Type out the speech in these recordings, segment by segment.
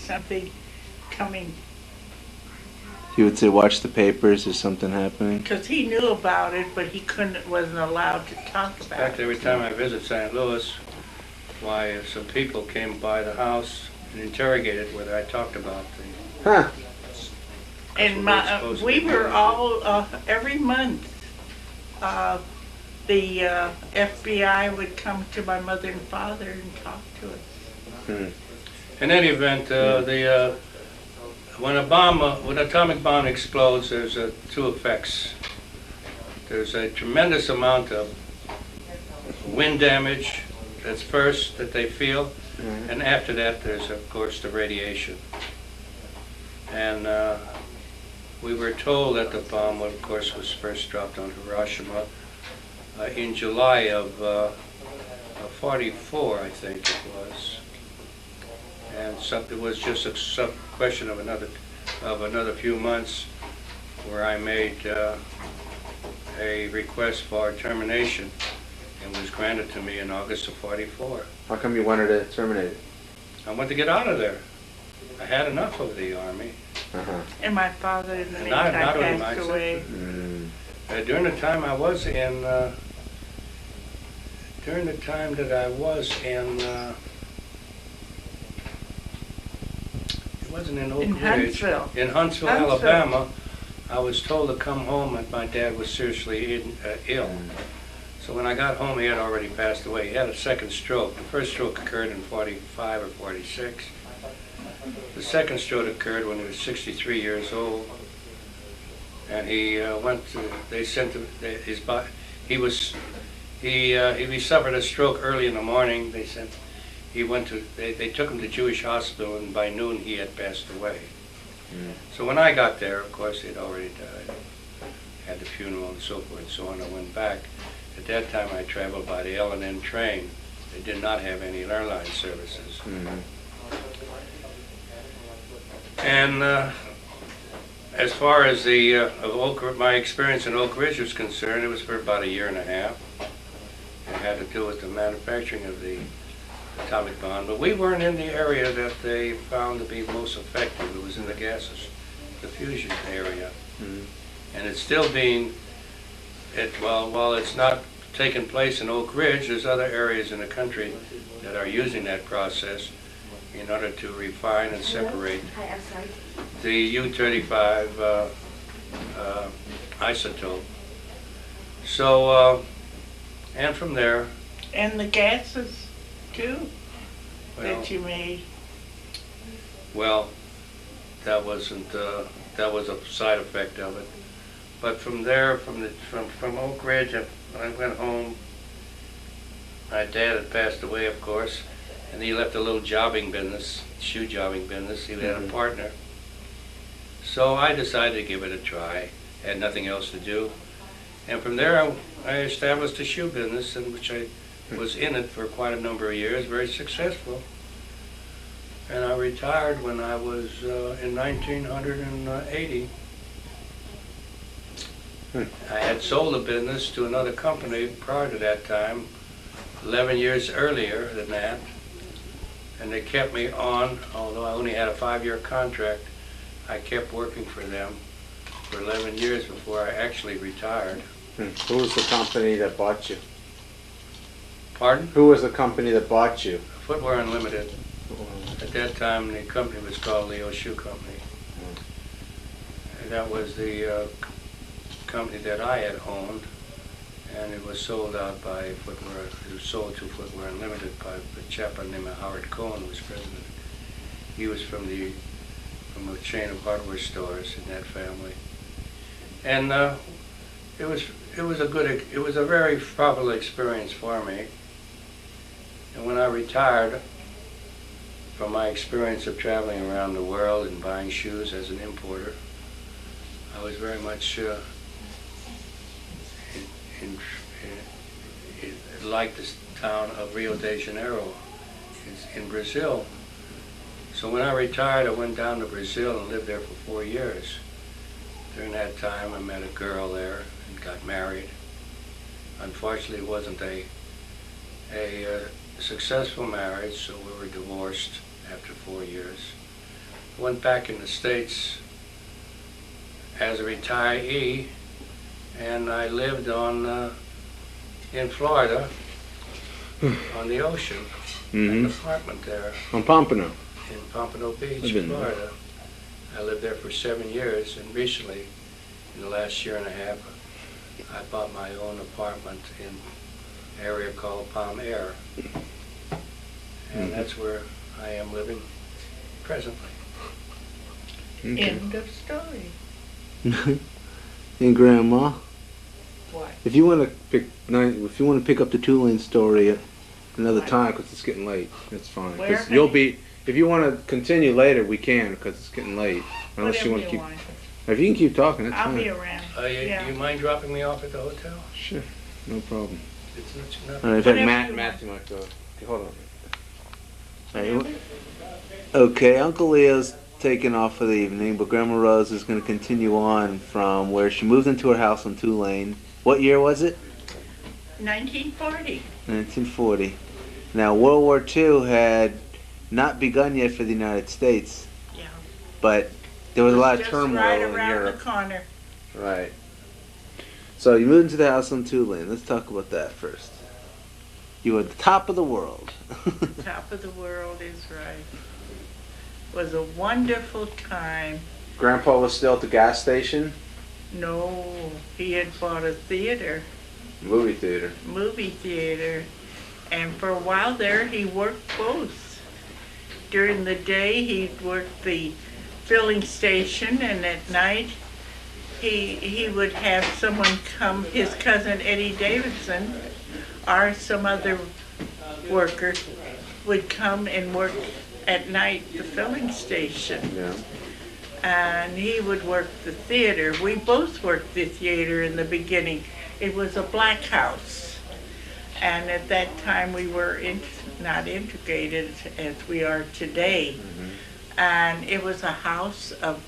something coming, He would say, watch the papers, is something happening? because he knew about it, but he wasn't allowed to talk In about fact, it. every time I visit St. Louis, why, some people came by the house and interrogated whether I talked about the... Huh. And what we're supposed to we be were doing. all, every month, the FBI would come to my mother and father and talk to us. Hmm. In any event, when an atomic bomb explodes, there's two effects. There's a tremendous amount of wind damage, that's first, that they feel, and after that, there's, of course, the radiation. And we were told that the bomb, of course, was first dropped on Hiroshima in July of 44, I think it was. And it was just a question of another few months where I made a request for termination, and was granted to me in August of 44. How come you wanted to terminate it? I wanted to get out of there. I had enough of the Army. Uh-huh. And my father in the And not meantime only passed myself. away. During the time I was in, it wasn't in Oak In Ridge. Huntsville. In Huntsville, Alabama, I was told to come home and my dad was seriously ill. So when I got home, he had already passed away. He had a second stroke. The first stroke occurred in 45 or 46. The second stroke occurred when he was 63 years old. And he they sent him, his body, he suffered a stroke early in the morning. They took him to Jewish hospital, and by noon he had passed away. So when I got there, of course, he had already died. Had the funeral and so forth and so on. I went back. At that time, I traveled by the L&N train. They did not have any airline services. And as far as my experience in Oak Ridge was concerned, it was for about a year and a half. It had to do with the manufacturing of the atomic bomb, but we weren't in the area that they found to be most effective. It was in the gases diffusion area. And it's still being, while it's not taking place in Oak Ridge, there's other areas in the country that are using that process in order to refine and separate the U-35 isotope. So, and from there... And the gases, too, that you made. Well, that wasn't, that was a side effect of it. But from there, from Oak Ridge, I went home. My dad had passed away, of course, and he left a little jobbing business, shoe jobbing business. He had a partner. So I decided to give it a try. Had nothing else to do. And from there, I established a shoe business, in which I was in it for quite a number of years, very successful. And I retired when I was in 1980. I had sold the business to another company prior to that time, 11 years earlier than that. And they kept me on, although I only had a 5-year contract. I kept working for them for 11 years before I actually retired. Who was the company that bought you? Pardon? Who was the company that bought you? Footwear Unlimited. At that time, the company was called Leo Shoe Company. And that was the company that I had owned, and it was sold out by Footwear. It was sold to Footwear Unlimited by a chap named Howard Cohen, who was president. He was from a chain of hardware stores in that family, and it was a very profitable experience for me. And when I retired from my experience of traveling around the world and buying shoes as an importer, I was very much like this town of Rio de Janeiro in Brazil. So when I retired, I went down to Brazil and lived there for 4 years. During that time, I met a girl there and got married. Unfortunately, it wasn't a successful marriage, so we were divorced after 4 years. went back in the States as a retiree, and I lived in Florida on the ocean, an apartment there On Pompano. in Pompano Beach, I've been there. Florida. I lived there for 7 years, and recently, in the last year and a half, I bought my own apartment in an area called Palm Air, and that's where I am living presently. Okay. End of story. And Grandma, What? if you want to pick up the two-lane story at another What? time, because it's getting late, that's fine. Where 'Cause am you'll I? be. If you want to continue later, we can, because it's getting late. Unless you want to keep. If you can keep talking, that's I'll fine. be around. Yeah. Do you mind dropping me off at the hotel? Sure, no problem. It's not. All right, in fact, Whatever you Matthew might go. Okay, hold on. All right, okay, Uncle Leo's taking off for the evening, but Grandma Rose is going to continue on from where she moved into her house on Tulane. What year was it? 1940. 1940. Now, World War II had not begun yet for the United States, Yeah. but there was a lot of Just turmoil right in around Europe. the corner. Right. So you moved into the house on Tulane. Let's talk about that first. You were at the top of the world. Top of the world is right. Was a wonderful time. Grandpa was still at the gas station? No, he had bought a theater, Movie theater. movie theater, and for a while there he worked both. During the day he'd work the filling station, and at night he would have someone come, his cousin Eddie Davidson or some other worker would come and work at night the filling station. Yeah. And he would work the theater. We both worked the theater in the beginning. It was a black house. And at that time we were not integrated as we are today. And it was a house of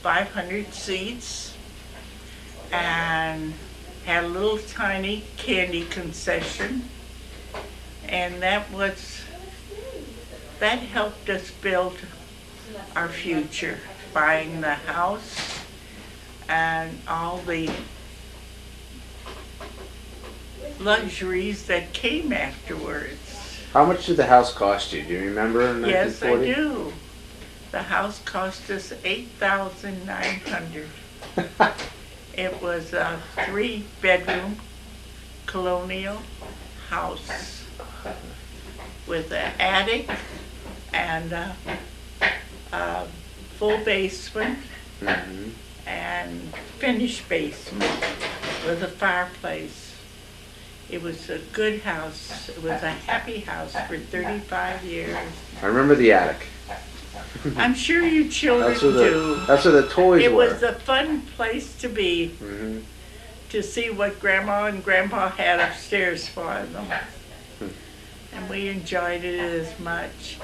500 seats and had a little tiny candy concession. And that helped us build our future, buying the house and all the luxuries that came afterwards. How much did the house cost you? Do you remember in Yes, I 1940? do. The house cost us $8,900. It was a 3-bedroom colonial house with an attic and a full basement and finished basement with a fireplace. It was a good house. It was a happy house for 35 years. I remember the attic. I'm sure you children That's where do. that's where the toys It were. was a fun place to be, to see what Grandma and Grandpa had upstairs for them. And we enjoyed it as much.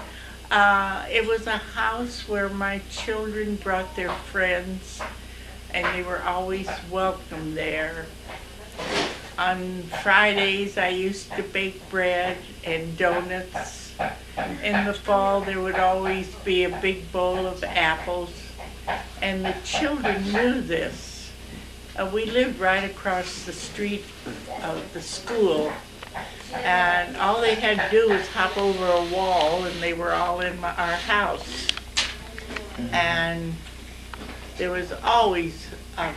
It was a house where my children brought their friends, and they were always welcome there. On Fridays, I used to bake bread and donuts. In the fall, there would always be a big bowl of apples, and the children knew this. We lived right across the street of the school, and all they had to do was hop over a wall, and they were all in our house. And there was always a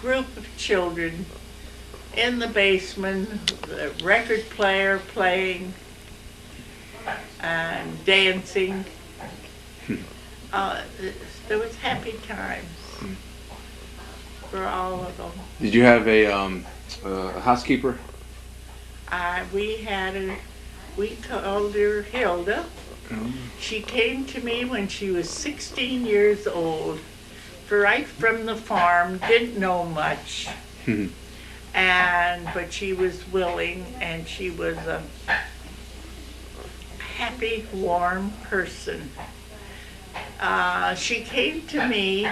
group of children in the basement, the record player playing and dancing. There was happy times for all of them. Did you have a housekeeper? We called her Hilda. She came to me when she was 16 years old, right from the farm, didn't know much. But she was willing, and she was a happy, warm person. She came to me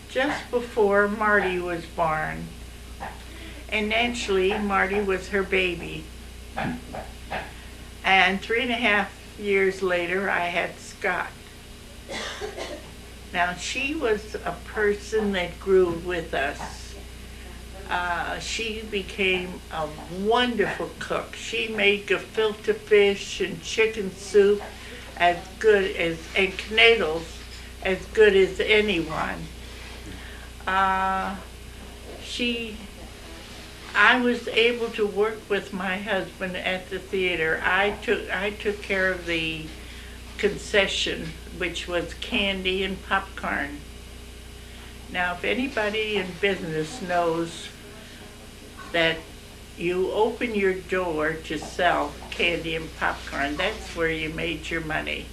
just before Marty was born. And naturally, Marty was her baby. And 3.5 years later, I had Scott. Now, she was a person that grew with us. She became a wonderful cook. She made gefilte fish and chicken soup as good as, and knedels as good as anyone. I was able to work with my husband at the theater. I took care of the concession, which was candy and popcorn. Now, if anybody in business knows that you open your door to sell candy and popcorn, that's where you made your money.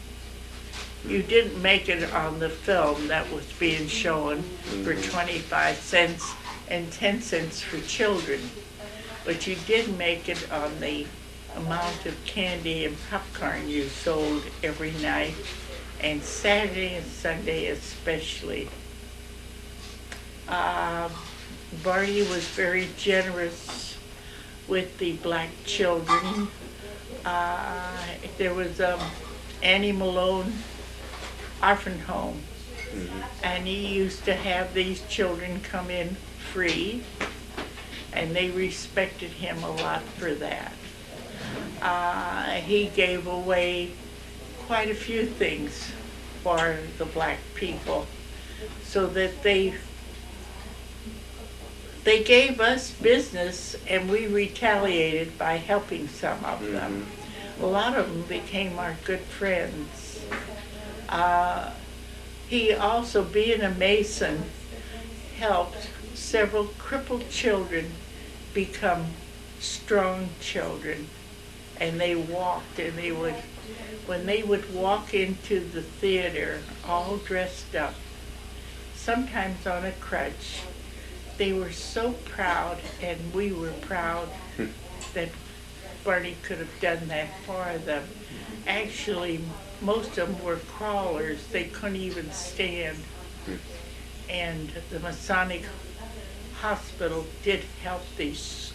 You didn't make it on the film that was being shown for 25 cents and 10 cents for children, but you did make it on the amount of candy and popcorn you sold every night, and Saturday and Sunday especially. Barney was very generous with the black children. There was Annie Malone orphan home, and he used to have these children come in free, and they respected him a lot for that. He gave away quite a few things for the black people, so that they gave us business, and we retaliated by helping some of them. A lot of them became our good friends. He also, being a Mason, helped several crippled children become strong children. And they walked, and when they would walk into the theater all dressed up, sometimes on a crutch, they were so proud, and we were proud that Barney could have done that for them. Actually, most of them were crawlers. They couldn't even stand. And the Masonic Hospital did help these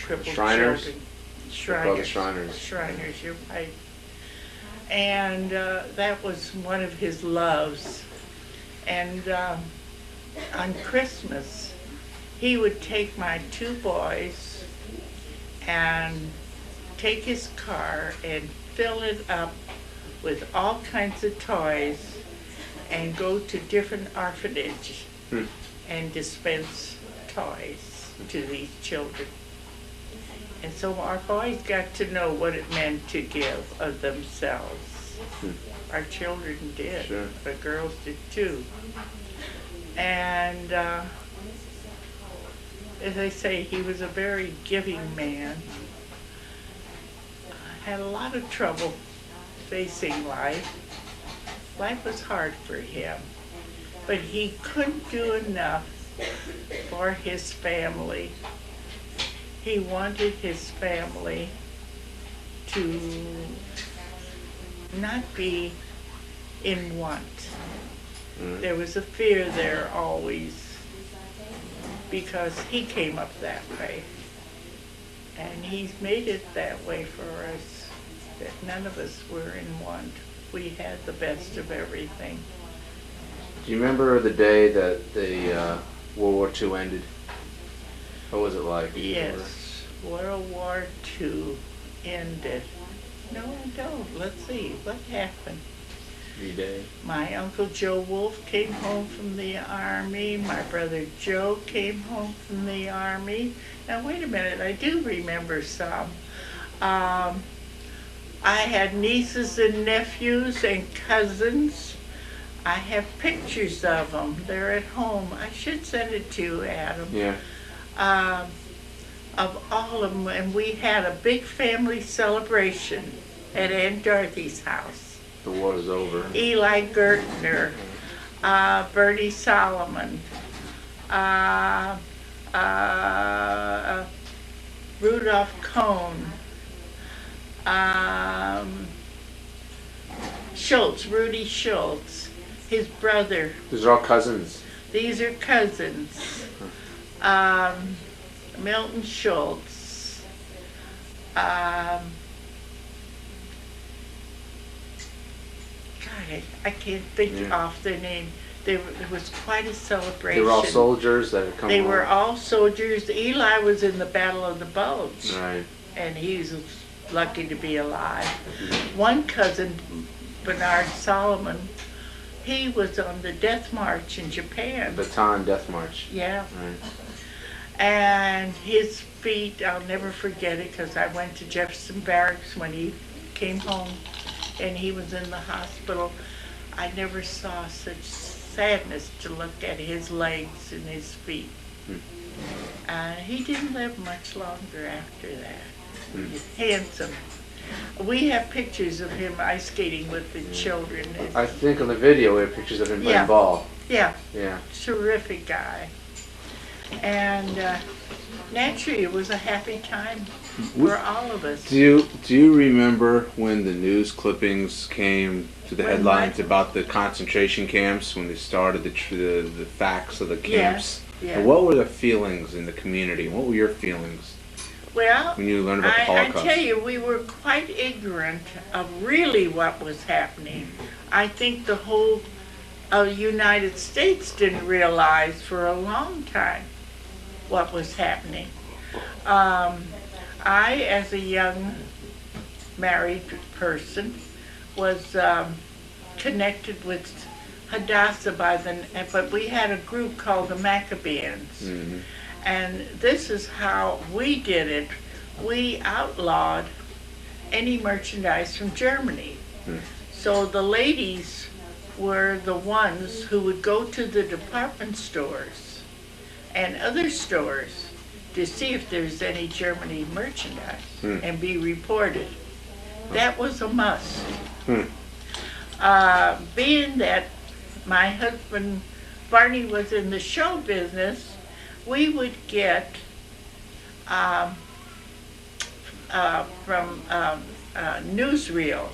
crippled Shriners? children. Shriners, you're right. And that was one of his loves. And on Christmas, he would take my two boys and take his car and fill it up with all kinds of toys and go to different orphanages and dispense toys to these children. And so our boys got to know what it meant to give of themselves. Our children did. Sure. The girls did too. And as I say, he was a very giving man. Had a lot of trouble facing life. Life was hard for him. But he couldn't do enough for his family. He wanted his family to not be in want. There was a fear there always, because he came up that way. And he's made it that way for us, that none of us were in want. We had the best of everything. Do you remember the day that the World War II ended? What was it like? Yes, World War II ended. No, I don't. Let's see, what happened? D-Day. My Uncle Joe Wolf came home from the Army. My brother Joe came home from the Army. Now, wait a minute, I do remember some. I had nieces and nephews and cousins. I have pictures of them. They're at home. I should send it to you, Adam. Yeah. Of all of them, and we had a big family celebration at Aunt Dorothy's house. The war is over. Eli Gertner, Bertie Solomon, Rudolph Cohn, Schultz, Rudy Schultz, his brother. These are all cousins. These are cousins. Milton Schultz. God, I can't think Yeah. off their name. There was quite a celebration. They were all soldiers that had come They home. were all soldiers. Eli was in the Battle of the Bulge, Right. and he was lucky to be alive. One cousin, Bernard Solomon, he was on the Death March in Japan. Bataan Death March. Yeah. Right. And his feet, I'll never forget it because I went to Jefferson Barracks when he came home and he was in the hospital. I never saw such sadness to look at his legs and his feet. He didn't live much longer after that. He's handsome. We have pictures of him ice skating with the children. I think on the video we have pictures of him playing Yeah. ball. Yeah, Yeah. terrific guy. And naturally, it was a happy time for all of us. Do you remember when the news clippings came to the When headlines what? about the concentration camps when they started the facts of the camps? Yeah. And what were the feelings in the community? What were your feelings Well, when you learned about the I Holocaust? tell you, we were quite ignorant of really what was happening. I think the whole United States didn't realize for a long time what was happening. I, as a young married person, was connected with Hadassah but we had a group called the Maccabeans. Mm-hmm. And this is how we did it. We outlawed any merchandise from Germany. So the ladies were the ones who would go to the department stores and other stores to see if there's any Germany merchandise and be reported. That was a must. Being that my husband Barney was in the show business, we would get from newsreels,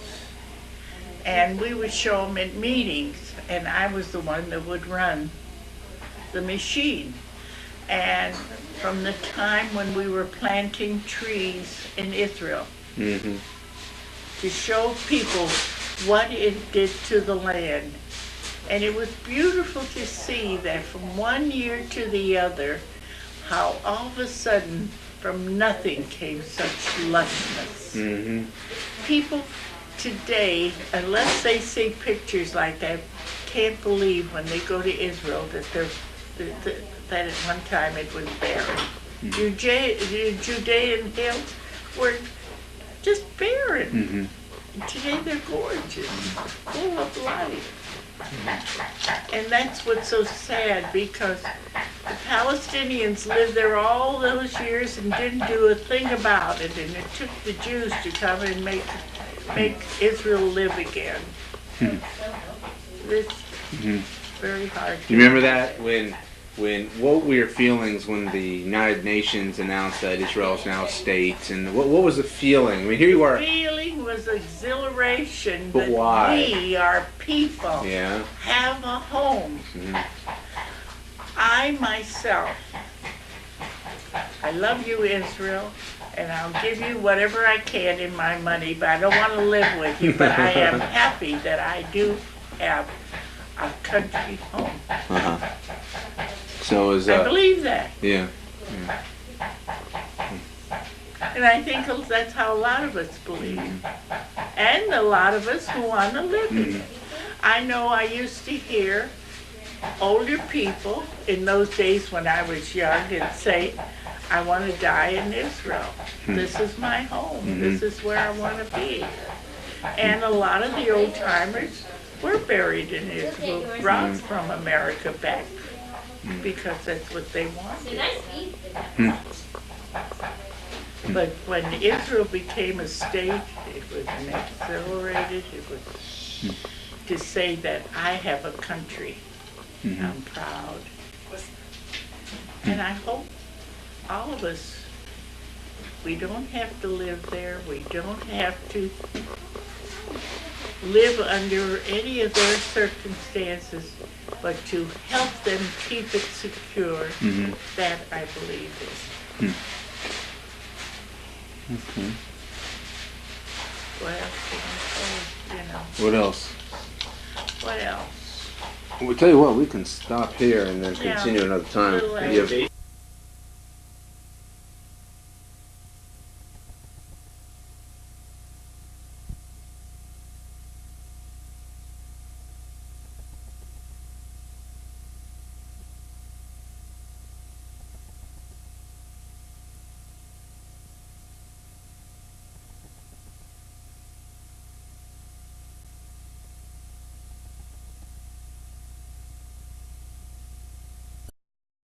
and we would show them at meetings, and I was the one that would run the machine. And from the time when we were planting trees in Israel, Mm-hmm. to show people what it did to the land. And it was beautiful to see that from one year to the other, how all of a sudden, from nothing came such lushness. Mm-hmm. People today, unless they see pictures like that, can't believe when they go to Israel that at one time it was barren. The Judean hills were just barren. Mm-hmm. Today they're gorgeous, full of life. And that's what's so sad, because the Palestinians lived there all those years and didn't do a thing about it, and it took the Jews to come and make Israel live again. It's very hard. Do you remember that when what were your feelings when the United Nations announced that Israel is now a state, and what was the feeling? I mean, here you are. The feeling was exhilaration But that why? we, our people, Yeah. have a home. I myself, I love you, Israel, and I'll give you whatever I can in my money, but I don't want to live with you. But I am happy that I do have a country home. Uh-huh. So is I believe that. yeah. And I think that's how a lot of us believe. And a lot of us who want to live in it. I know I used to hear older people in those days when I was young and say, I want to die in Israel. This is my home. This is where I want to be. And a lot of the old timers were buried in Israel, brought from America back, because that's what they wanted. But when Israel became a state, it was an exhilarated, it was to say that I have a country. I'm proud. And I hope all of us, we don't have to live there, we don't have to live under any of their circumstances, but to help them keep it secure. That I believe in. Okay. What else can I say? You know. What else? What else? We'll tell you what, we can stop here and then Yeah. continue another time. Little You have